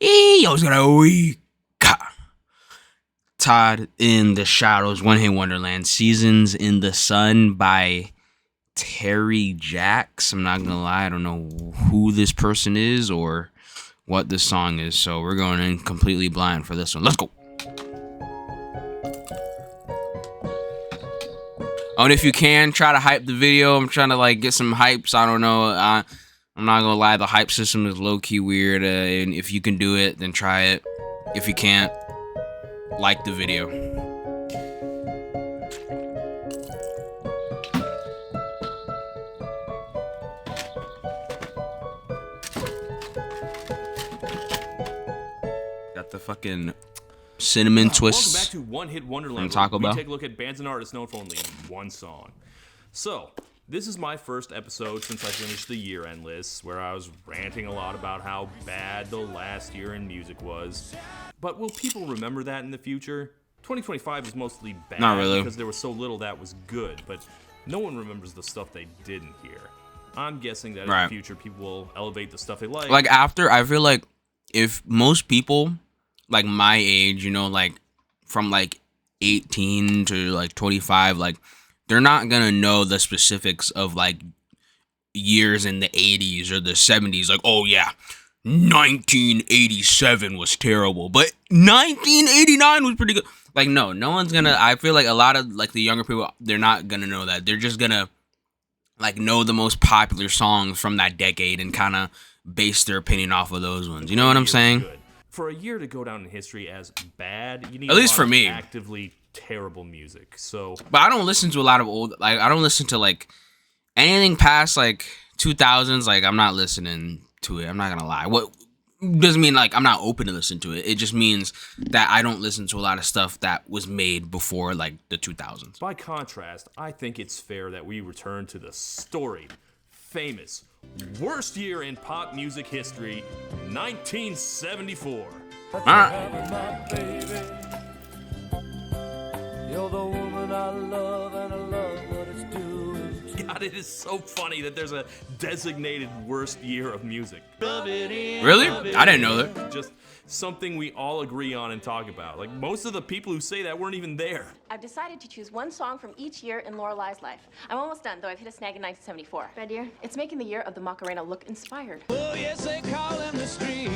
Yo, it's gonna week. Todd in the Shadows, One Hit Wonderland, Seasons in the Sun by Terry Jacks. I'm not gonna lie, I don't know who this person is or what this song is, so we're going in completely blind for this one. Let's go. Oh, and if you can, try to hype the video. I'm trying to like get some hypes. I don't know. I'm not gonna lie, the hype system is low-key weird, and if you can do it, then try it. If you can't, like the video. Got the fucking cinnamon twists. Welcome back to One Hit Wonderland. Taco Bell. We take a look at bands and artists known for only one song. So, this is my first episode since I finished the year-end list, where I was ranting a lot about how bad the last year in music was. But will people remember that in the future? 2025 is mostly bad. Not really. Because there was so little that was good, but no one remembers the stuff they didn't hear. I'm guessing that in the future people will elevate the stuff they like. Like after, I feel like if most people like my age, you know, like from like 18 to like 25, like they're not gonna know the specifics of like years in the 80s or the 70s. Like, oh yeah, 1987 was terrible, but 1989 was pretty good. Like, no one's gonna. I feel like a lot of like the younger people, they're not gonna know that. They're just gonna like know the most popular songs from that decade and kind of base their opinion off of those ones. You know what I'm saying? Good. For a year to go down in history as bad, you need at least for me actively terrible music. So, but I don't listen to a lot of old. Like, I don't listen to like anything past like 2000s. Like, I'm not listening to it. I'm not gonna lie. What doesn't mean like I'm not open to listen to it. It just means that I don't listen to a lot of stuff that was made before like the 2000s. By contrast, I think it's fair that we return to the storied, famous, worst year in pop music history, 1974. All right. You're the woman I love, and I love what it's doing. God, it is so funny that there's a designated worst year of music. Really? I didn't know that. Just something we all agree on and talk about. Like, most of the people who say that weren't even there. I've decided to choose one song from each year in Lorelei's life. I'm almost done, though I've hit a snag in 1974. Bad year? It's making the year of the Macarena look inspired. Oh, yes, they call him the street.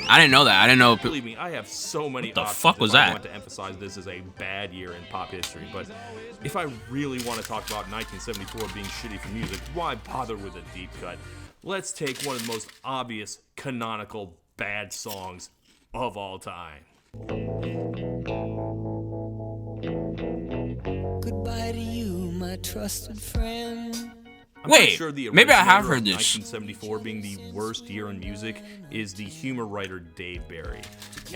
I didn't know that. I didn't know. Believe me, I have so many What the options fuck was if I that? want to emphasize this as a bad year in pop history, but if I really want to talk about 1974 being shitty for music, why bother with a deep cut? Let's take one of the most obvious, canonical, bad songs of all time. Goodbye to you, my trusted friend. I'm Wait, pretty sure the maybe I have originator heard of this. 1974 being the worst year in music is the humor writer Dave Barry.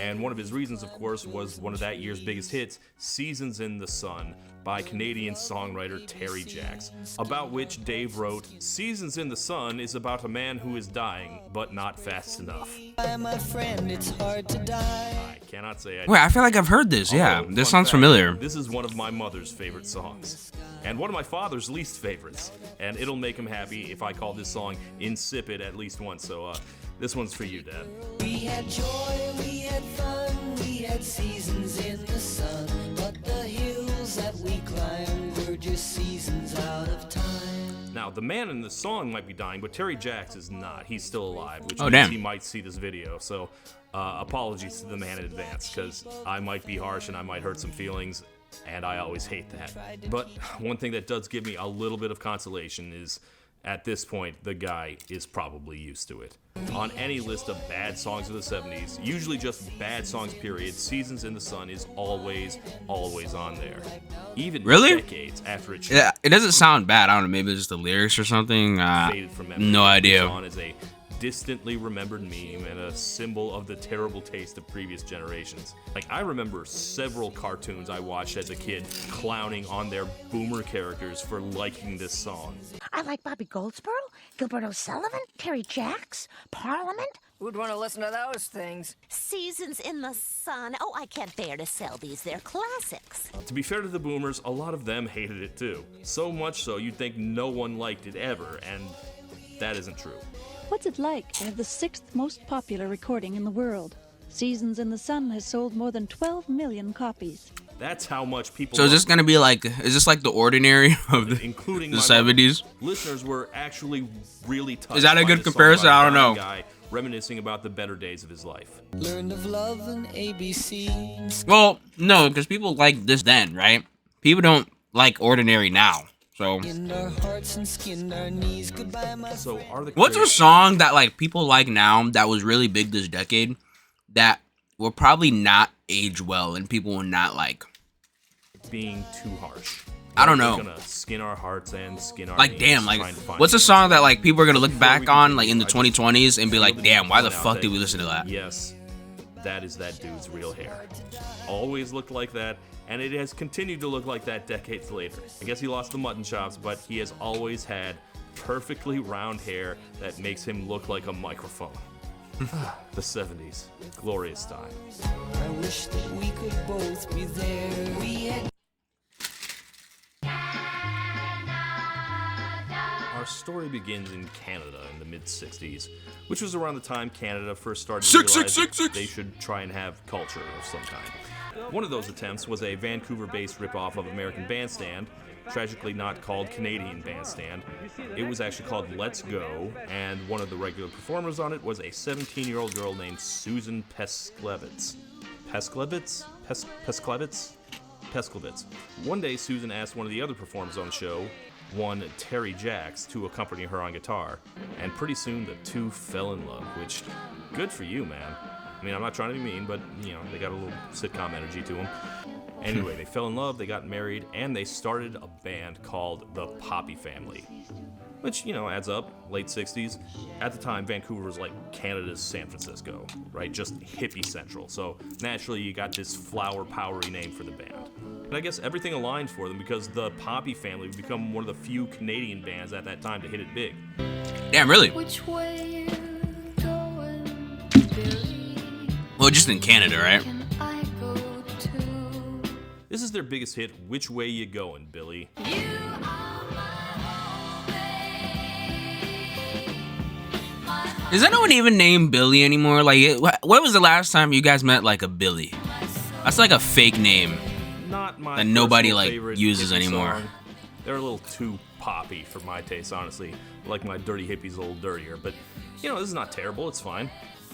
And one of his reasons, of course, was one of that year's biggest hits, Seasons in the Sun, by Canadian songwriter Terry Jacks, about which Dave wrote, "Seasons in the Sun is about a man who is dying, but not fast enough." My friend, it's hard to die. I cannot say I Wait, I feel like I've heard this. Yeah, Although, this fun sounds fact, familiar. This is one of my mother's favorite songs. And one of my father's least favorites. And it'll make him happy if I call this song insipid at least once. So this one's for you, Dad. We had joy, we had fun, we had seasons in the sun. But the hills that we climbed were just seasons out of time. Now, the man in the song might be dying, but Terry Jacks is not. He's still alive, which Oh, means damn. he might see this video. So apologies to the man in advance, because I might be harsh and I might hurt some feelings. And I always hate that. But one thing that does give me a little bit of consolation is, at this point, the guy is probably used to it. On any list of bad songs of the 70s, usually just bad songs period, Seasons in the Sun is always on there. Even Really? decades after it Yeah, it doesn't sound bad. I don't know. Maybe it's just the lyrics or something. faded from memory. No idea. On as a distantly remembered meme and a symbol of the terrible taste of previous generations. Like, I remember several cartoons I watched as a kid clowning on their boomer characters for liking this song. I like Bobby Goldsboro, Gilbert O'Sullivan, Terry Jacks, Parliament. Who'd want to listen to those things? Seasons in the Sun. Oh, I can't bear to sell these. They're classics. To be fair to the boomers, a lot of them hated it too. So much so you'd think no one liked it ever, and that isn't true. What's it like to have the 6th most popular recording in the world? Seasons in the Sun has sold more than 12 million copies. That's how much people. So is this gonna be like? Is this like the Ordinary of the including the 70s? Listeners were actually really touched. Is that a by good this song comparison? by a I don't know. Guy reminiscing about the better days of his life. Learned of love and ABC. Well, no, because people like this then, right? People don't like Ordinary now. So In our hearts and skinned our knees. Goodbye, my So are the what's a critics song that like people like now that was really big this decade that will probably not age well and people will not like? being too harsh? I don't We're know. gonna skin our hearts and skin our Like knees damn, like trying to find what's a answers. song that like people are gonna look Before we back on continue, like in the I just 2020s and be feel like, the damn, need why to the point fuck out did we listen to that? Yes, that is that dude's real hair. Always looked like that, and it has continued to look like that decades later. I guess he lost the mutton chops, but he has always had perfectly round hair that makes him look like a microphone. The 70s, glorious time. I wish that we could both be there. We had Our story begins in Canada in the mid-60s, which was around the time Canada first started to realize that they should try and have culture of some kind. One of those attempts was a Vancouver-based ripoff of American Bandstand, tragically not called Canadian Bandstand. It was actually called Let's Go, and one of the regular performers on it was a 17-year-old girl named Susan Pesklevitz. Pesklevitz. One day, Susan asked one of the other performers on the show, one Terry Jacks, to accompany her on guitar, and pretty soon the two fell in love, which, good for you, man. I mean, I'm not trying to be mean, but, you know, they got a little sitcom energy to them. Anyway, they fell in love, they got married, and they started a band called the Poppy Family. Which, you know, adds up, late 60s. At the time, Vancouver was like Canada's San Francisco, right? Just hippie central. So naturally, you got this flower powery name for the band. And I guess everything aligned for them because the Poppy Family would become one of the few Canadian bands at that time to hit it big. Damn, really? Which way you going, Billy? Well, just in Canada, right? Can I go too? This is their biggest hit, Which Way You Goin', Billy? Is anyone even named Billy anymore? Like, when was the last time you guys met like a Billy? That's like a fake name. Not my That nobody, personal like, favorite uses hippie anymore. song. They're a little too poppy for my taste, honestly. I like my dirty hippies a little dirtier, but you know, this is not terrible. It's fine.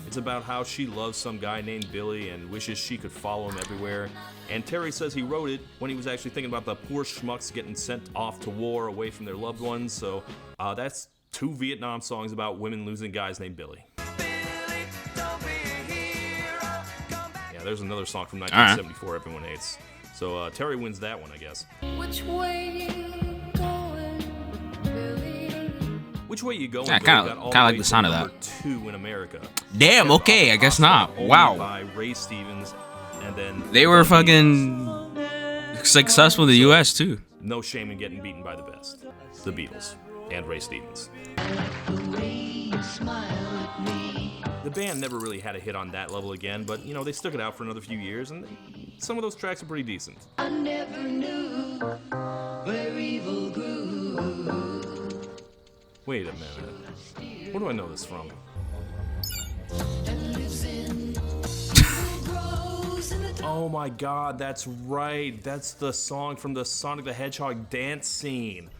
It's about how she loves some guy named Billy and wishes she could follow him everywhere. And Terry says he wrote it when he was actually thinking about the poor schmucks getting sent off to war away from their loved ones. So that's two Vietnam songs about women losing guys named Billy. Yeah, there's another song from 1974 everyone hates. So Terry wins that one, I guess. Which way you going, Billy? Which Way You Going? Yeah, Billy kinda- got all kinda like way the to sound of number that. 2 in America. Damn, Kept okay, off I guess the not. only Wow. By Ray Stevens, and then They were the fucking successful in the U.S. too. No shame in getting beaten by the best. The Beatles and Ray Stevens. The band never really had a hit on that level again, but you know, they stuck it out for another few years, and some of those tracks are pretty decent. I never knew where evil grew. Wait a minute. Where do I know this from? Oh my god, that's right. That's the song from the Sonic the Hedgehog dance scene.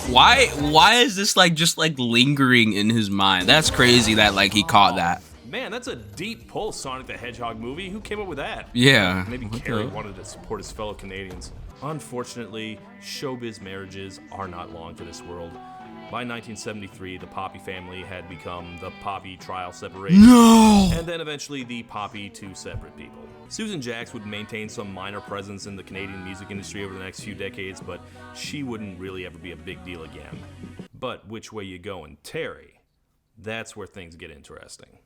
Why is this like just like lingering in his mind? That's crazy that like he caught that. Man, that's a deep pull Sonic the Hedgehog movie. Who came up with that? Yeah. Maybe What Carrie the- wanted to support his fellow Canadians. Unfortunately, showbiz marriages are not long for this world. By 1973, the Poppy Family had become the Poppy Trial Separation. No! And then eventually the Poppy Two Separate People. Susan Jacks would maintain some minor presence in the Canadian music industry over the next few decades, but she wouldn't really ever be a big deal again. But Which Way You Goin', Terry? That's where things get interesting.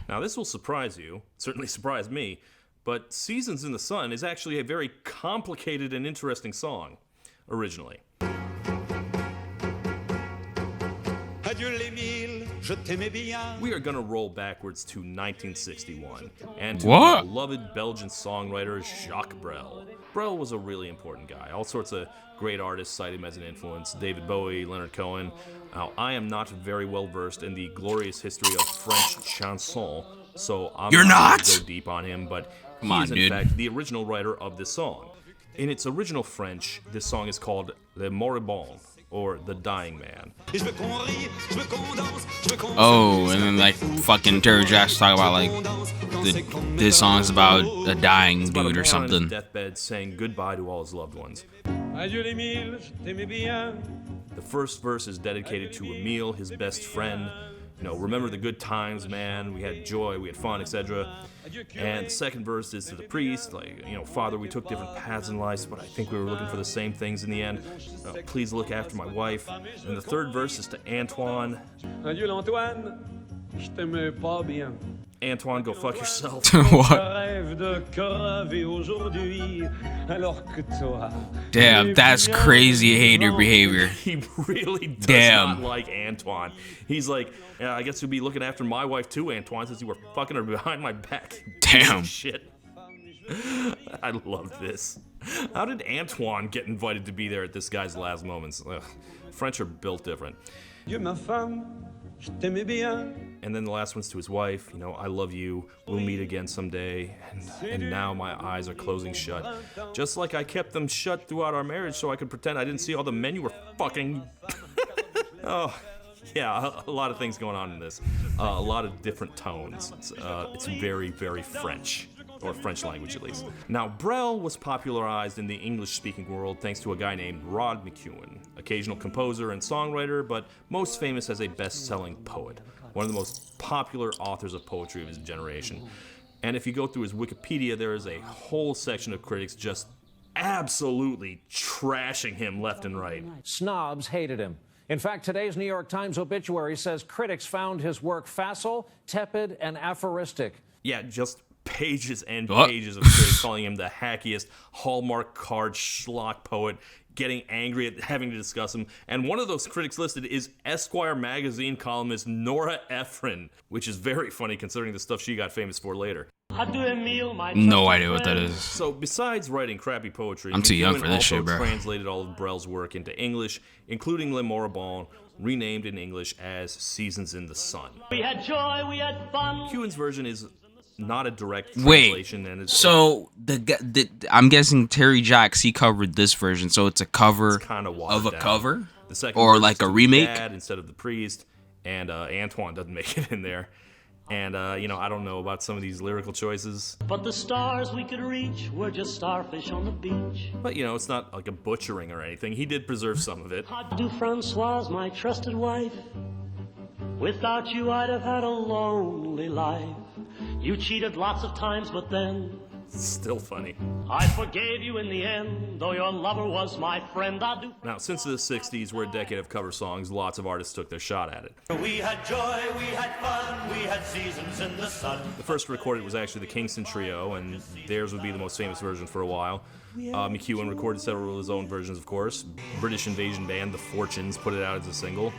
Now, this will surprise you, certainly surprised me, but Seasons in the Sun is actually a very complicated and interesting song, originally. We are gonna roll backwards to 1961, and to What? the beloved Belgian songwriter Jacques Brel. Brel was a really important guy. All sorts of great artists cite him as an influence. David Bowie, Leonard Cohen. Now, I am not very well versed in the glorious history of French chanson, so I'm not going to go deep on him, but he is in fact the original writer of this song. In its original French, this song is called Le Moribond, or The Dying Man. Oh, and then like fucking Terry Jacks talk about like this song is about a dying dude or something. On his deathbed saying goodbye to all his loved ones. The first verse is dedicated to Emile, his best friend. You know, remember the good times, man. We had joy, we had fun, etc. And the second verse is to the priest, like, you know, Father, we took different paths in life, but I think we were looking for the same things in the end. Please look after my wife. And the third verse is to Antoine. Adieu, Antoine. Je t'aimais pas bien. Antoine, go fuck yourself. What? Damn, that's crazy hater behavior. He really does not like Antoine. He's like, yeah, I guess you'll be looking after my wife too, Antoine, since you were fucking her behind my back. Damn. Shit. I love this. How did Antoine get invited to be there at this guy's last moments? Ugh. French are built different. And then the last one's to his wife, you know, I love you, we'll meet again someday, and now my eyes are closing shut. Just like I kept them shut throughout our marriage so I could pretend I didn't see all the men you were fucking. Oh, yeah, a lot of things going on in this. A lot of different tones. It's very, very French. Or French language, at least. Now, Brel was popularized in the English-speaking world thanks to a guy named Rod McEwen, occasional composer and songwriter, but most famous as a best-selling poet, one of the most popular authors of poetry of his generation. And if you go through his Wikipedia, there is a whole section of critics just absolutely trashing him left and right. Snobs hated him. In fact, today's New York Times obituary says critics found his work facile, tepid, and aphoristic. Yeah, just pages and pages of critics calling him the hackiest Hallmark card schlock poet, getting angry at having to discuss him. And one of those critics listed is Esquire magazine columnist Nora Ephron, which is very funny considering the stuff she got famous for later. No idea what that is. So besides writing crappy poetry, I'm too young for this shit, bro. Translated all of Brel's work into English, including Le Moribond, renamed in English as Seasons in the Sun. We had joy, we had fun. McEwen's version is not a direct translation. And so I'm guessing Terry Jacks, he covered this version, so it's a cover of a cover, the second or like a remake instead of the priest, and Antoine doesn't make it in there. And you know, I don't know about some of these lyrical choices, but the stars we could reach were just starfish on the beach. But you know, it's not like a butchering or anything. He did preserve some of it. I'd do Francoise, my trusted wife. Without you, I'd have had a lonely life. You cheated lots of times, but then still funny. I forgave you in the end, though your lover was my friend. Now, since the 60s were a decade of cover songs, lots of artists took their shot at it. We had joy, we had fun, we had seasons in the sun. The first recorded was actually the Kingston Trio, and theirs would be the most famous version for a while. McEwen recorded several of his own versions, of course. British invasion band The Fortunes put it out as a single.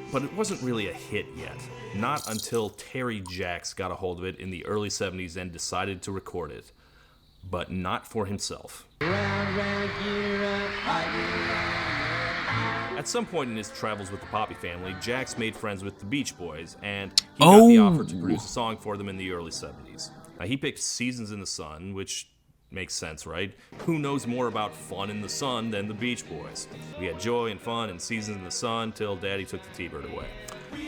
But it wasn't really a hit yet. Not until Terry Jacks got a hold of it in the early 70s and decided to record it. But not for himself. At some point in his travels with the Poppy family, Jacks made friends with the Beach Boys, and he got the offer to produce a song for them in the early 70s. Now, he picked Seasons in the Sun, which makes sense, right? Who knows more about fun in the sun than the Beach Boys? We had joy and fun and Seasons in the Sun till Daddy took the T-Bird away.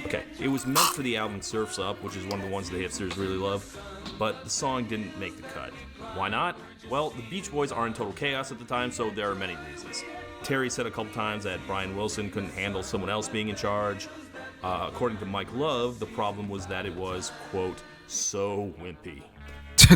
Okay, it was meant for the album Surf's Up, which is one of the ones the hipsters really love, but the song didn't make the cut. Why not? Well, the Beach Boys are in total chaos at the time, so there are many reasons. Terry said a couple times that Brian Wilson couldn't handle someone else being in charge. According to Mike Love, the problem was that it was, quote, so wimpy.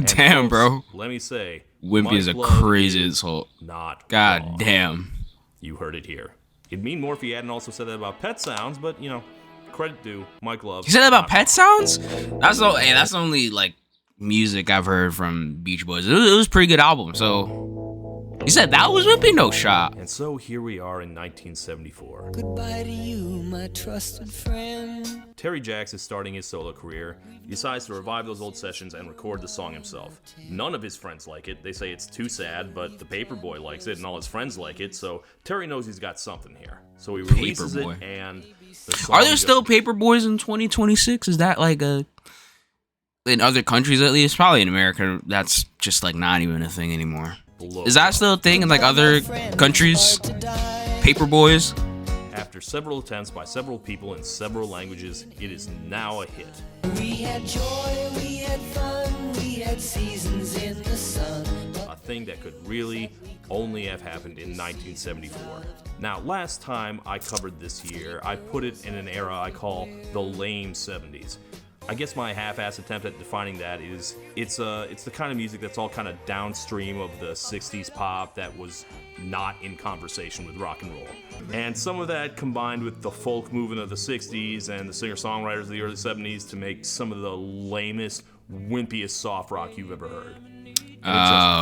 Damn, bro. Let me say, wimpy is a crazy insult. Not God wrong. Damn. You heard it here. It'd mean more if he hadn't also said that about Pet Sounds, but you know, credit due, Mike Love. He said that about Pet Sounds? That's the only like music I've heard from Beach Boys. It was a pretty good album. So you said that was wimpy? No shot. And so here we are in 1974. Goodbye to you, my trusted friend. Terry Jacks is starting his solo career. He decides to revive those old sessions and record the song himself. None of his friends like it. They say it's too sad, but the Paperboy likes it and all his friends like it, so Terry knows he's got something here. So he releases it, and the song Are there still Paperboys in 2026? Is that like a... in other countries at least? Probably in America, that's just like not even a thing anymore. Is that still a thing in like other countries? Paperboys? After several attempts by several people in several languages, it is now a hit. We had joy, we had fun, we had seasons in the sun. A thing that could really only have happened in 1974. Now, last time I covered this year, I put it in an era I call the lame 70s. I guess my half-ass attempt at defining that is it's the kind of music that's all kind of downstream of the 60s pop that was not in conversation with rock and roll. And some of that combined with the folk movement of the 60s and the singer-songwriters of the early 70s to make some of the lamest, wimpiest soft rock you've ever heard.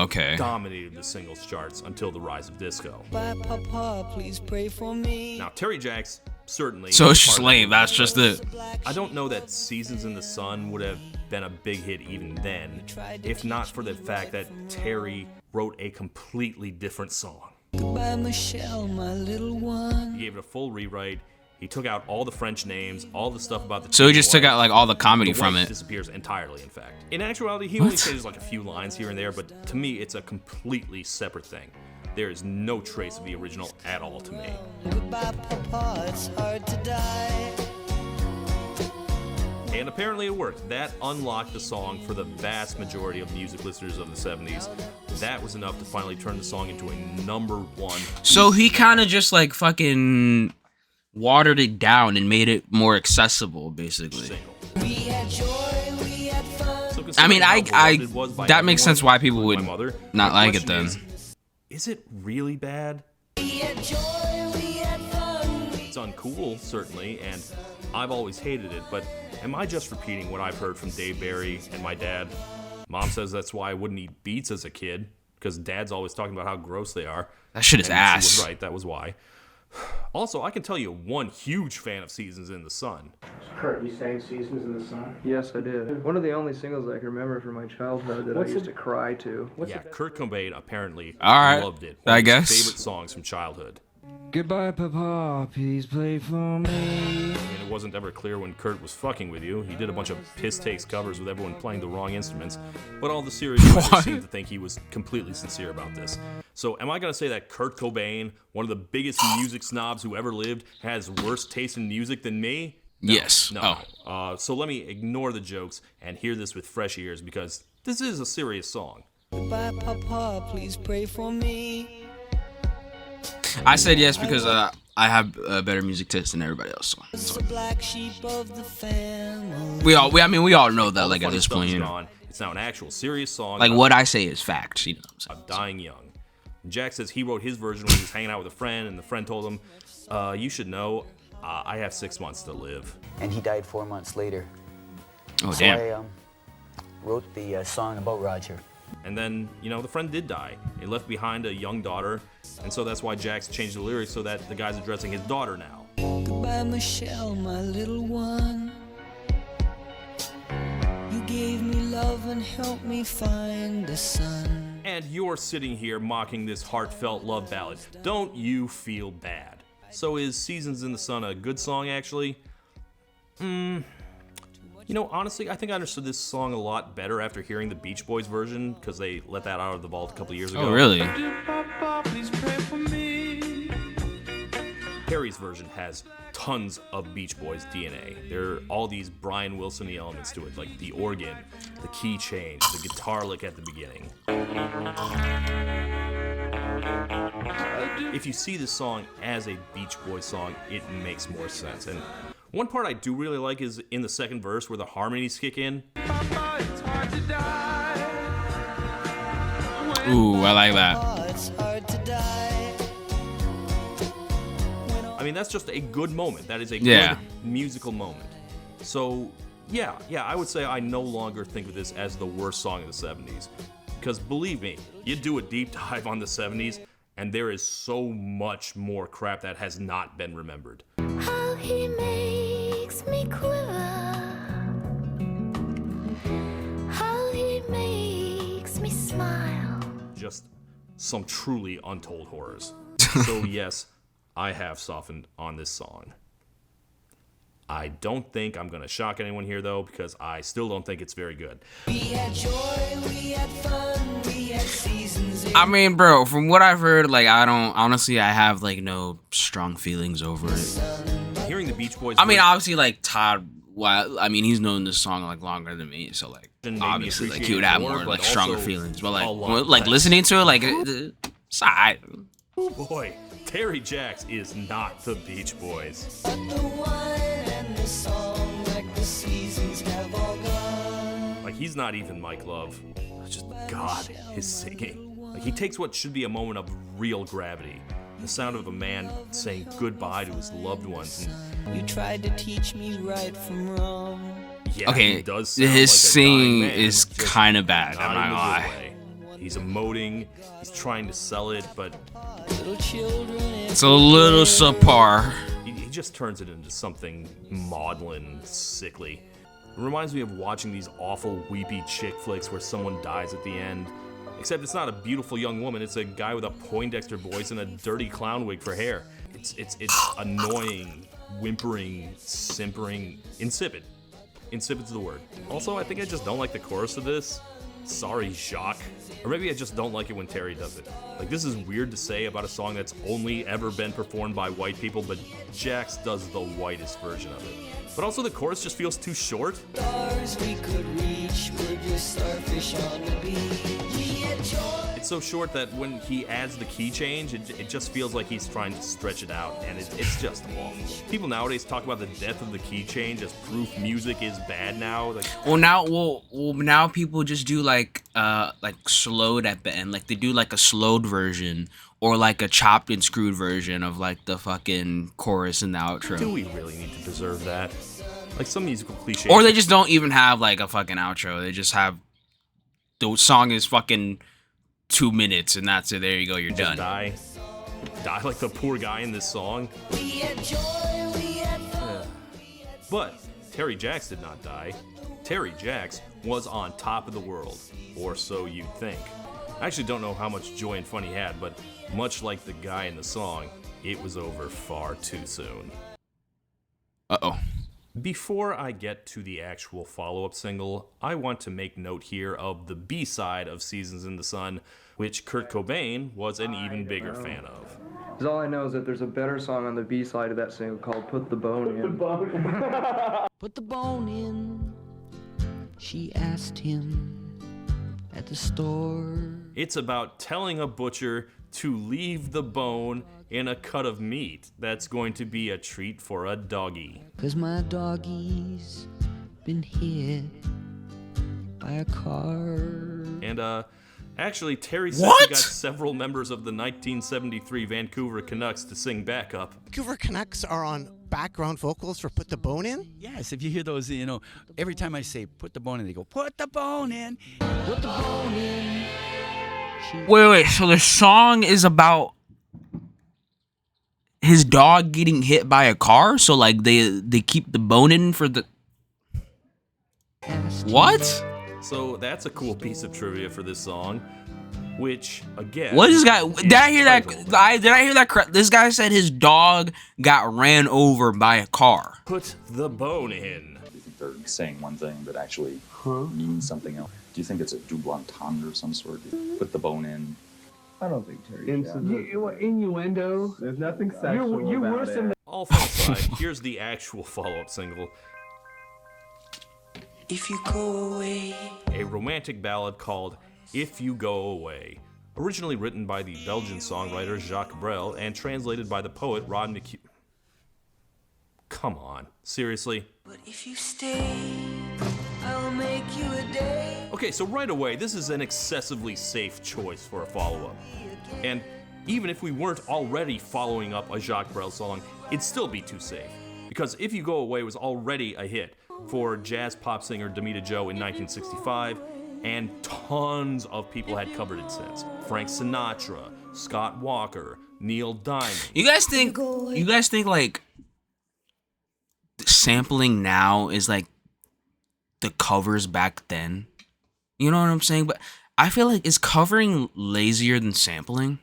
Okay. Dominated the singles charts until the rise of disco. Bye, Papa, please pray for me. Now, Terry Jacks certainly... So it's just lame, that's just it. I don't know that Seasons in the Sun would have been a big hit even then, if not for the fact that Terry wrote a completely different song. Goodbye, Michelle, my little one. He gave it a full rewrite. He took out all the French names, all the stuff about the... So he just took out like all the comedy from it. Disappears entirely, in fact. In actuality, he only changes like a few lines here and there, but to me, it's a completely separate thing. There is no trace of the original at all to me. Goodbye, Papa, it's hard to die. And apparently it worked. That unlocked the song for the vast majority of music listeners of the 70s. That was enough to finally turn the song into a #1. So he kind of just like fucking watered it down and made it more accessible, basically. Single. We had joy, we had fun. So I mean, that makes sense why people would not like it then. then. Is it really bad? We had joy, we had fun. It's uncool, certainly, and I've always hated it, but am I just repeating what I've heard from Dave Barry and my dad? Mom says that's why I wouldn't eat beets as a kid, because Dad's always talking about how gross they are. That shit is and ass. She was right, that was why. Also, I can tell you one huge fan of Seasons in the Sun. Kurt, you sang Seasons in the Sun? Yes, I did. One of the only singles I can remember from my childhood that I used to cry to. Kurt Cobain apparently Alright, loved it. I guess. Favorite songs from childhood. Goodbye, Papa, please play for me. I mean, it wasn't ever clear when Kurt was fucking with you. He did a bunch of piss takes covers with everyone playing the wrong instruments, but all the serious writers seem to think he was completely sincere about this. So am I going to say that Kurt Cobain, one of the biggest music snobs who ever lived, has worse taste in music than me? No, Yes. No. So let me ignore the jokes and hear this with fresh ears, because this is a serious song. Goodbye, Papa, please pray for me. I said yes because I have better music taste than everybody else. So. The black sheep of the family. We all know that. All Like the at funny this stuff point, is you know. gone. It's now an actual serious song. Like about what I say is fact. You know what I'm saying? dying young. Jack says he wrote his version when he was hanging out with a friend, and the friend told him, "You should know, I have 6 months to live." And he died 4 months later. Oh, so damn. I wrote the song about Roger. And then, the friend did die. He left behind a young daughter, and so that's why Jack's changed the lyrics so that the guy's addressing his daughter now. Goodbye, Michelle, my little one. You gave me love and helped me find the sun. And you're sitting here mocking this heartfelt love ballad. Don't you feel bad? So is Seasons in the Sun a good song, actually? Honestly, I think I understood this song a lot better after hearing the Beach Boys version, because they let that out of the vault a couple years ago. Oh, really? Harry's version has tons of Beach Boys DNA. There are all these Brian Wilson-y elements to it, like the organ, the key change, the guitar lick at the beginning. If you see this song as a Beach Boys song, it makes more sense. And one part I do really like is in the second verse where the harmonies kick in. Ooh, I like that. I mean, that's just a good moment. That is a good musical moment. So, yeah, I would say I no longer think of this as the worst song of the 70s. Because believe me, you do a deep dive on the 70s, and there is so much more crap that has not been remembered. How he makes makes me quiver, how he makes me smile. Just some truly untold horrors. So yes, I have softened on this song. I don't think I'm going to shock anyone here, though, because I still don't think it's very good. We had joy, we had fun, we had seasons. I mean, bro, from what I've heard, like, I have, like, no strong feelings over it. Hearing the Beach Boys... I mean, obviously, like, Todd, well, I mean, he's known this song, like, longer than me, so, like, obviously, like, he would have more, like, stronger feelings. But, like, listening to it, like, it's alright. Oh, boy. Terry Jacks is not the Beach Boys. But the wine and the song, like the seasons have all gone. Like, he's not even Mike Love. Just God, his singing. Like, he takes what should be a moment of real gravity. The sound of a man saying goodbye to his loved ones. And You tried to teach me right from wrong. yeah, Okay, he does sound his like a singing dying man, is just kind of bad, not I'm in not a gonna good lie. way. He's emoting, he's trying to sell it, but Little children, It's a little subpar. he just turns it into something maudlin, sickly. It reminds me of watching these awful, weepy chick flicks where someone dies at the end. Except it's not a beautiful young woman, it's a guy with a Poindexter voice and a dirty clown wig for hair. It's annoying, whimpering, simpering, insipid. Insipid's the word. Also, I think I just don't like the chorus of this. Sorry, Jacques. Or maybe I just don't like it when Terry does it. Like, this is weird to say about a song that's only ever been performed by white people, but Jax does the whitest version of it. But also the chorus just feels too short. stars we could reach were just starfish on the beach. We had joy. It's so short that when he adds the key change, it just feels like he's trying to stretch it out, and it's just awful. People nowadays talk about the death of the key change as proof music is bad now. Like, now people just do like slowed at the end, like they do like a slowed version or like a chopped and screwed version of like the fucking chorus and the outro. do we really need to preserve that? Like some musical cliches. Or they just don't even have like a fucking outro. They just have the song is fucking 2 minutes and that's it. There you go. You're just done. Die like the poor guy in this song. We had joy, we had fun. But Terry Jacks did not die. Terry Jacks was on top of the world, or so you'd think. I actually don't know how much joy and fun he had, but much like the guy in the song, it was over far too soon. Uh-oh. Before I get to the actual follow-up single, I want to make note here of the B-side of Seasons in the Sun, which Kurt Cobain was an even bigger fan of. Because all I know is that there's a better song on the B-side of that single called Put the Bone In. Put the bone in, she asked him at the store. It's about telling a butcher to leave the bone in a cut of meat that's going to be a treat for a doggy. 'Cause my doggy's been hit by a car. And, actually, Terry said he got several members of the 1973 Vancouver Canucks to sing backup. Vancouver Canucks are on background vocals for Put the Bone In? Yes, if you hear those, every time I say put the bone in, they go, put the bone in. Put the bone in. Wait. So the song is about his dog getting hit by a car? So, like, they keep the bone in for the... What? So that's a cool piece of trivia for this song, which, again... What is this guy... Did I hear that correct? This guy said his dog got ran over by a car. Put the bone in. Do you think they're saying one thing that actually means something else? Do you think it's a double entendre of some sort? Put the bone in. I don't think Terry. Innuendo. There's nothing sexual you about worse it. than All fun aside, here's the actual follow-up single. If you go away. A romantic ballad called If You Go Away. Originally written by the Belgian songwriter Jacques Brel and translated by the poet Rod McHugh. Come on, seriously? But if you stay, I'll make you a day. Okay, so right away, this is an excessively safe choice for a follow-up. And even if we weren't already following up a Jacques Brel song, it'd still be too safe. Because If You Go Away was already a hit for jazz pop singer Demita Joe in 1965, and tons of people had covered it since. Frank Sinatra, Scott Walker, Neil Diamond. You guys think like sampling now is like the covers back then. You know what I'm saying? But I feel like, is covering lazier than sampling?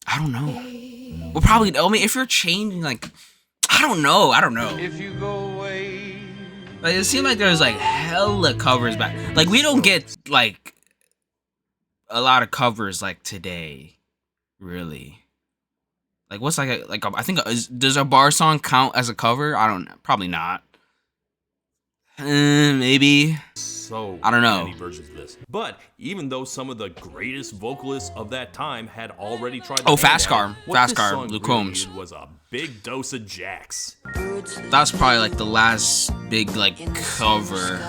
I don't know. Well, probably. I mean, if you're changing, like, I don't know. If you go away, Like, it seemed like there's like hella covers back. Like, we don't get like a lot of covers like today, really. Like, what's like I think does a bar song count as a cover? I don't know. Probably not. Maybe. So I don't know. many versions of this. But even though some of the greatest vocalists of that time had already tried to Fast Car, Luke Combs was a big dose of Jax. That's probably like the last big like cover.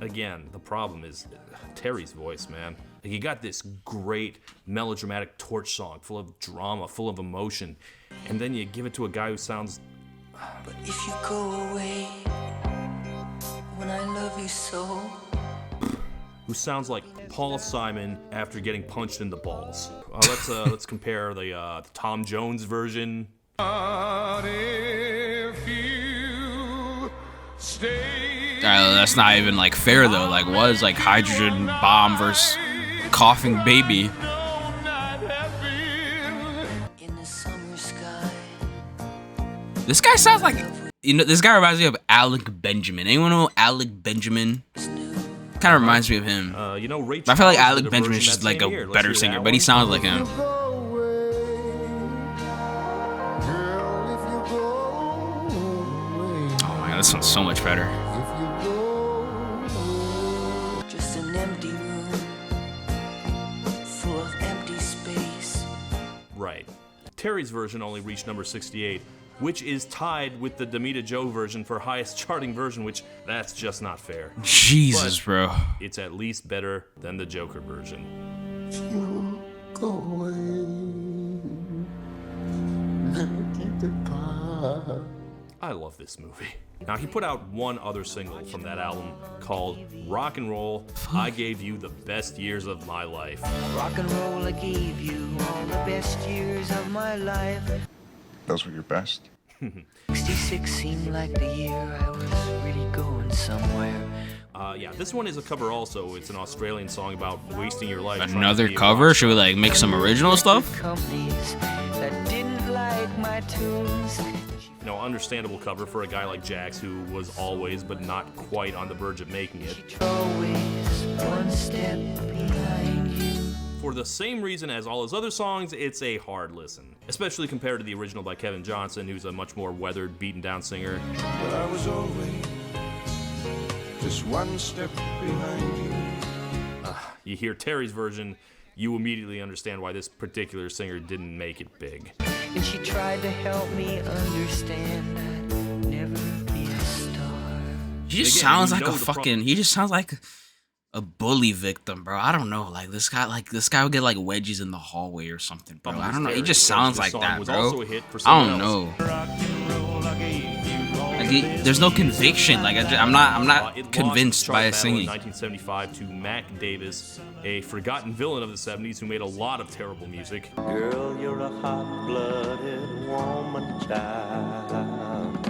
Again, the problem is Terry's voice, man. Like, you got this great melodramatic torch song full of drama, full of emotion, and then you give it to a guy who sounds... but if you go away, when I love you so, who sounds like Paul Simon after getting punched in the balls. Let's compare the Tom Jones version. if you stay, That's not even like fair though. Like, what is like Hydrogen Bomb versus Coughing Baby? in the summer sky, This guy sounds like, this guy reminds me of Alec Benjamin. Anyone know Alec Benjamin? Kind of reminds me of him. Ray I feel like Charles Alec did a Benjamin's version just that like same a year. Let's better hear singer, that but he one. sounds like him. Oh my god, this one's so much better. just an empty room, full of empty space. Right. Terry's version only reached number 68, which is tied with the Damita Joe version for highest charting version, which that's just not fair. Jesus, But bro. it's at least better than the Joker version. You go away, never get apart. I love this movie. Now, he put out one other single from that album called Rock and Roll, I Gave You the Best Years of My Life. Rock and roll, I gave you all the best years of my life. Those were your best? 66 seemed like the year I was really going somewhere. Yeah, this one is a cover also. It's an Australian song about wasting your life. Another cover? Should we like make some original stuff? Companies that didn't like my tunes. You know, understandable cover for a guy like Jax, who was always, but not quite, on the verge of making it. Always one step behind you. For the same reason as all his other songs, it's a hard listen, especially compared to the original by Kevin Johnson, who's a much more weathered, beaten down singer. But I was always just one step behind you. You hear Terry's version, you immediately understand why this particular singer didn't make it big. And she tried to help me understand I'd never be a star. He just Again, sounds you like know a the fucking. He just sounds like a bully victim, bro. I don't know. Like this guy would get like wedgies in the hallway or something, bro. I don't know. He just sounds like that, was bro. also a hit for I someone don't else. know. Like, there's no conviction. Like I'm not It convinced launched by the his chart battle in singing. 1975 to Mac Davis, a forgotten villain of the 70s who made a lot of terrible music. Girl, you're a hot-blooded woman child,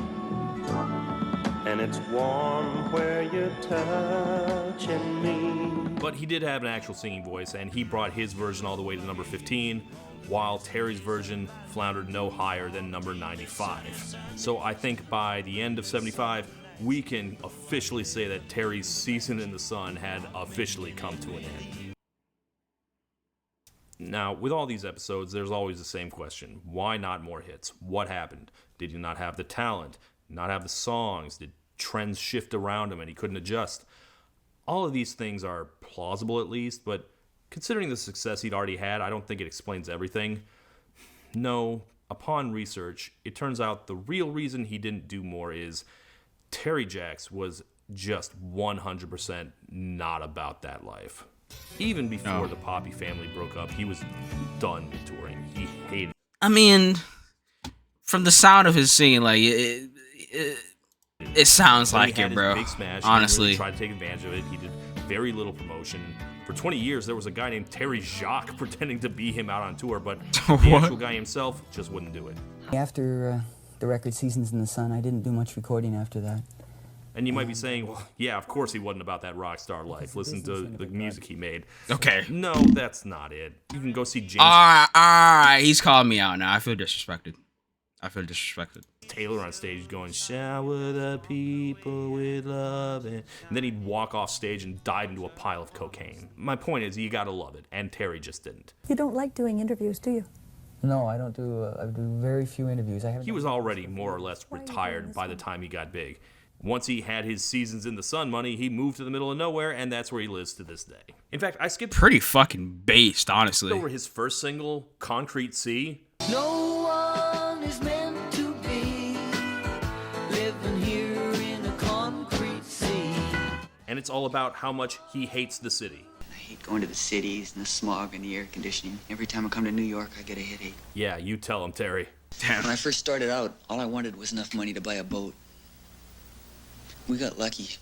and it's warm where you're touching me. But he did have an actual singing voice, and he brought his version all the way to number 15, while Terry's version floundered no higher than number 95. So I think by the end of 75, we can officially say that Terry's season in the sun had officially come to an end. Now, with all these episodes, there's always the same question. Why not more hits? What happened? Did he not have the talent? Not have the songs? Did trends shift around him and he couldn't adjust? All of these things are plausible at least, but considering the success he'd already had, I don't think it explains everything. No, upon research, it turns out the real reason he didn't do more is Terry Jax was just 100% not about that life. Even before the Poppy family broke up, he was done touring. He hated it. I mean, from the sound of his singing, like it sounds When he like had it, his bro. big smash, Honestly, he really tried to take advantage of it. He did very little promotion, For 20 years, there was a guy named Terry Jacques pretending to be him out on tour, but What? the actual guy himself just wouldn't do it. After the record Seasons in the Sun, I didn't do much recording after that. And you might be saying, well, yeah, of course he wasn't about that rock star life. Listen to the music he made. Okay. No, that's not it. You can go see James Alright, he's calling me out now. I feel disrespected. Taylor on stage going, shower the people with love. And then he'd walk off stage and dive into a pile of cocaine. My point is, you gotta love it. And Terry just didn't. You don't like doing interviews, do you? No, I don't do. I do very few interviews. He was already more or less retired by the time he got big. Once he had his Seasons in the Sun money, he moved to the middle of nowhere, and that's where he lives to this day. In fact, I skipped Pretty fucking based, honestly. over his first single, Concrete Sea. No one is meant to be living here in a concrete sea. And it's all about how much he hates the city. I hate going to the cities and the smog and the air conditioning. Every time I come to New York, I get a headache. Yeah, you tell him, Terry. Damn. When I first started out, all I wanted was enough money to buy a boat. We got lucky.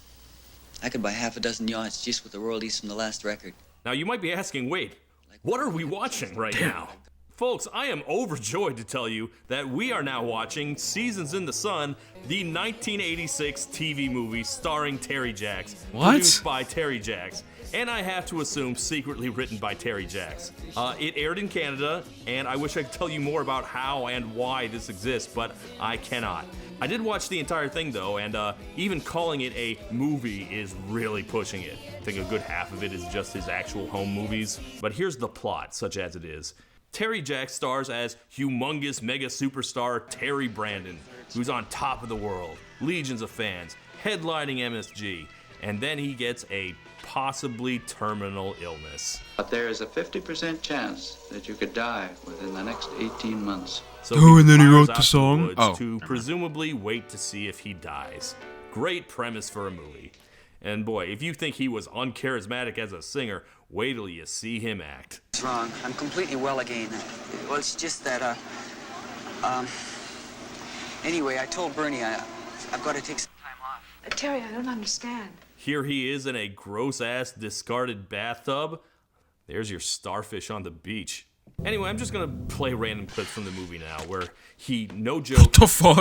I could buy half a dozen yachts just with the royalties from the last record. Now you might be asking, wait, what are we watching right now? Folks, I am overjoyed to tell you that we are now watching Seasons in the Sun, the 1986 TV movie starring Terry Jacks. What? Produced by Terry Jacks. And I have to assume secretly written by Terry Jacks. It aired in Canada, and I wish I could tell you more about how and why this exists, but I cannot. I did watch the entire thing though, and even calling it a movie is really pushing it. I think a good half of it is just his actual home movies. But here's the plot, such as it is. Terry Jacks stars as humongous mega superstar Terry Brandon, who's on top of the world, legions of fans, headlining MSG, and then he gets a possibly terminal illness. But there is a 50% chance that you could die within the next 18 months. So and then he fires wrote out the to song? woods to presumably wait to see if he dies. Great premise for a movie. And boy, if you think he was uncharismatic as a singer, wait till you see him act. It's wrong. I'm completely well again. Well, it's just that, anyway, I told Bernie I've got to take some time off. Terry, I don't understand. Here he is in a gross-ass discarded bathtub. There's your starfish on the beach. Anyway, I'm just gonna play random clips from the movie now, where he, no joke,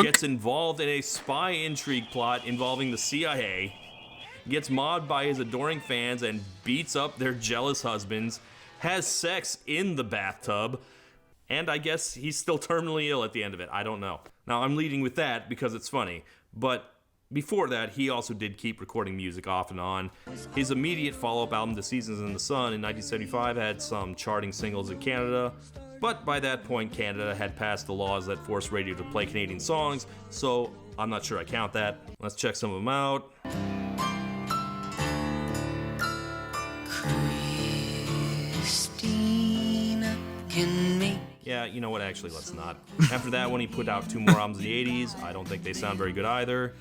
gets involved in a spy intrigue plot involving the CIA, gets mobbed by his adoring fans and beats up their jealous husbands, has sex in the bathtub, and I guess he's still terminally ill at the end of it. I don't know. Now, I'm leading with that because it's funny, but before that, he also did keep recording music off and on. His immediate follow-up album, The Seasons in the Sun, in 1975 had some charting singles in Canada, but by that point, Canada had passed the laws that forced radio to play Canadian songs, so I'm not sure I count that. Let's check some of them out. Christina can make. Yeah, you know what, actually, let's not. After that one, he put out 2 more albums in the 80s. I don't think they sound very good either.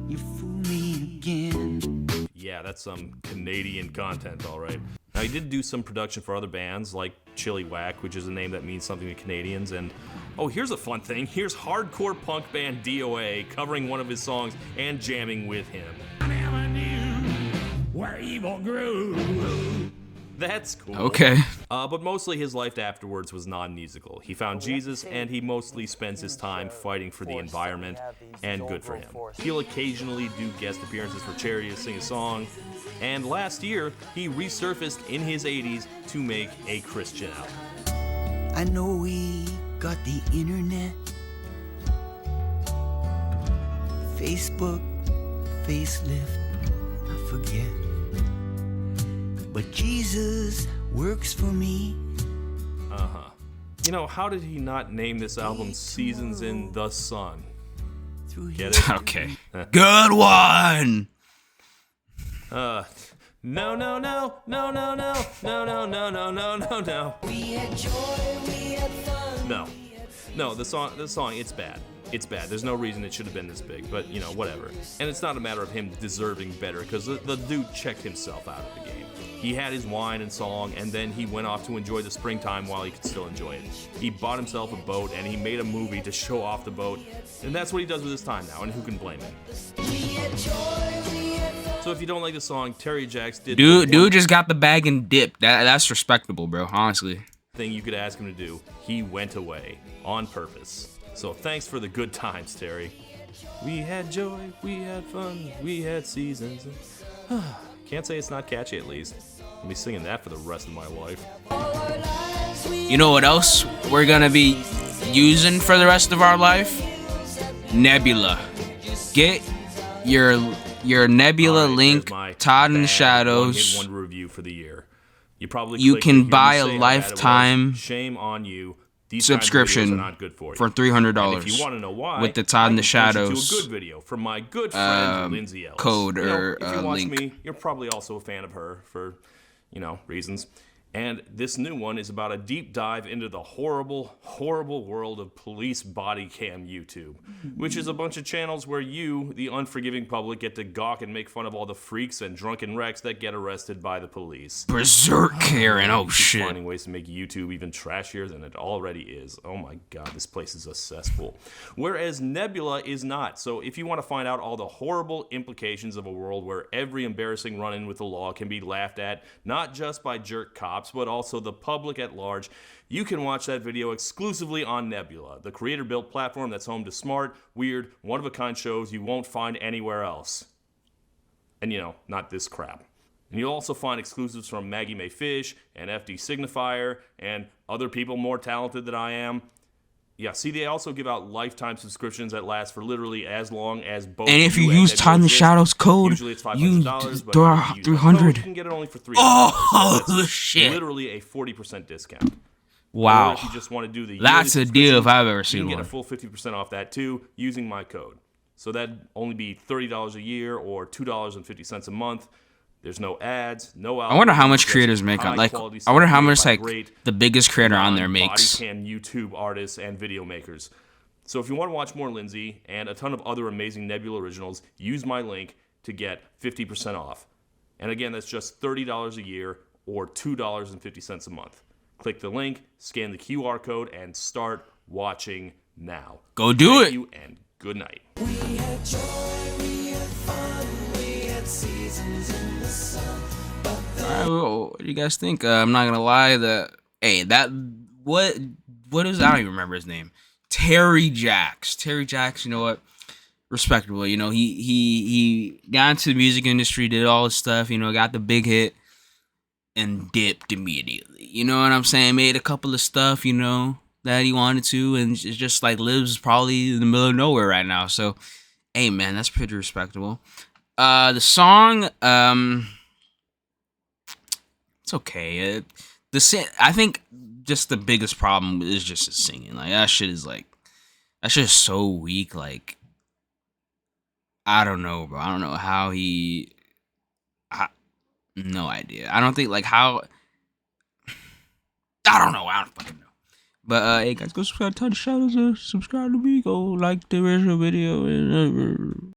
You fool me again. Yeah, that's some Canadian content, all right. Now, he did do some production for other bands, like Chili Whack, which is a name that means something to Canadians, and oh, here's a fun thing. Here's hardcore punk band DOA covering one of his songs and jamming with him. I never knew where evil grew. That's cool. Okay. But mostly his life afterwards was non-musical. He found Jesus, and he mostly spends his time fighting for the environment, and good for him. He'll occasionally do guest appearances for charity to sing a song, and last year, he resurfaced in his 80s to make a Christian album. I know we got the internet, Facebook, facelift, I forget. But Jesus works for me. Uh-huh. You know, how did he not name this album Seasons in the Sun? Get it? Okay. Good one! No, no, no, no, no, no, no, no, no, no, no, no, no. We had joy, we had fun. No, the song, it's bad. It's bad. There's no reason it should have been this big, but, you know, whatever. And it's not a matter of him deserving better, because the dude checked himself out of the game. He had his wine and song, and then he went off to enjoy the springtime while he could still enjoy it. He bought himself a boat, and he made a movie to show off the boat, and that's what he does with his time now, and who can blame him? We had joy, we had fun. So if you don't like the song, Terry Jacks did. Dude just got the bag and dipped. That's respectable, bro. Honestly. Thing you could ask him to do, he went away on purpose. So thanks for the good times, Terry. We had joy, we had fun, we had seasons. Can't say it's not catchy, at least. I'll be singing that for the rest of my life. You know what else we're gonna be using for the rest of our life? Nebula. Get your Nebula link, Todd in the Shadows. One review for the year. You can buy a lifetime shame on you. These subscription not good for $300 if you want to know why, with the Todd in the Shadows to a good video from my good friend Lindsay Ellis. Code or if you watch link. me, you're probably also a fan of her for reasons. And this new one is about a deep dive into the horrible, horrible world of police body cam YouTube, which is a bunch of channels where you, the unforgiving public, get to gawk and make fun of all the freaks and drunken wrecks that get arrested by the police. Berserk Karen, oh shit. Finding ways to make YouTube even trashier than it already is. Oh my god, this place is a cesspool. Whereas Nebula is not. So if you want to find out all the horrible implications of a world where every embarrassing run-in with the law can be laughed at, not just by jerk cops, but also the public at large, you can watch that video exclusively on Nebula, the creator-built platform that's home to smart, weird, one-of-a-kind shows you won't find anywhere else. And not this crap. And you'll also find exclusives from Maggie Mae Fish and FD Signifier and other people more talented than I am. Yeah, see, they also give out lifetime subscriptions that last for literally as long as both. And if you use Todd in the Shadows code, usually it's $500, you but if you use 300. You can get it only for $300. Oh, so that's shit. Literally a 40% discount. Wow. Or if you just want to do the that's a deal if I've ever you seen can one. get a full 50% off that too using my code. So that'd only be $30 a year or $2.50 a month. There's no ads, no. I wonder how much creators make on I wonder how much the biggest creator on there makes. Body cam YouTube artists and video makers. So if you want to watch more Lindsay and a ton of other amazing Nebula originals, use my link to get 50% off. And again, that's just $30 a year or $2.50 a month. Click the link, scan the QR code, and start watching now. Go do it. Thank you and good night. We had joy, we had fun, we had seasons in the sun. Alright, well, what do you guys think? I'm not gonna lie, what is, I don't even remember his name. Terry Jacks, you know what? Respectable, he got into the music industry, did all this stuff, got the big hit, and dipped immediately. You know what I'm saying? Made a couple of stuff, that he wanted to, and it's just like lives probably in the middle of nowhere right now. So, hey man, that's pretty respectable. The song, it's okay. I think just the biggest problem is just the singing. Like that shit is so weak. Like I don't know, bro. I don't know how no idea. I don't think how. I don't know. I don't fucking know. But hey guys, go subscribe to Todd Shadows. Subscribe to me. Go like the original video and.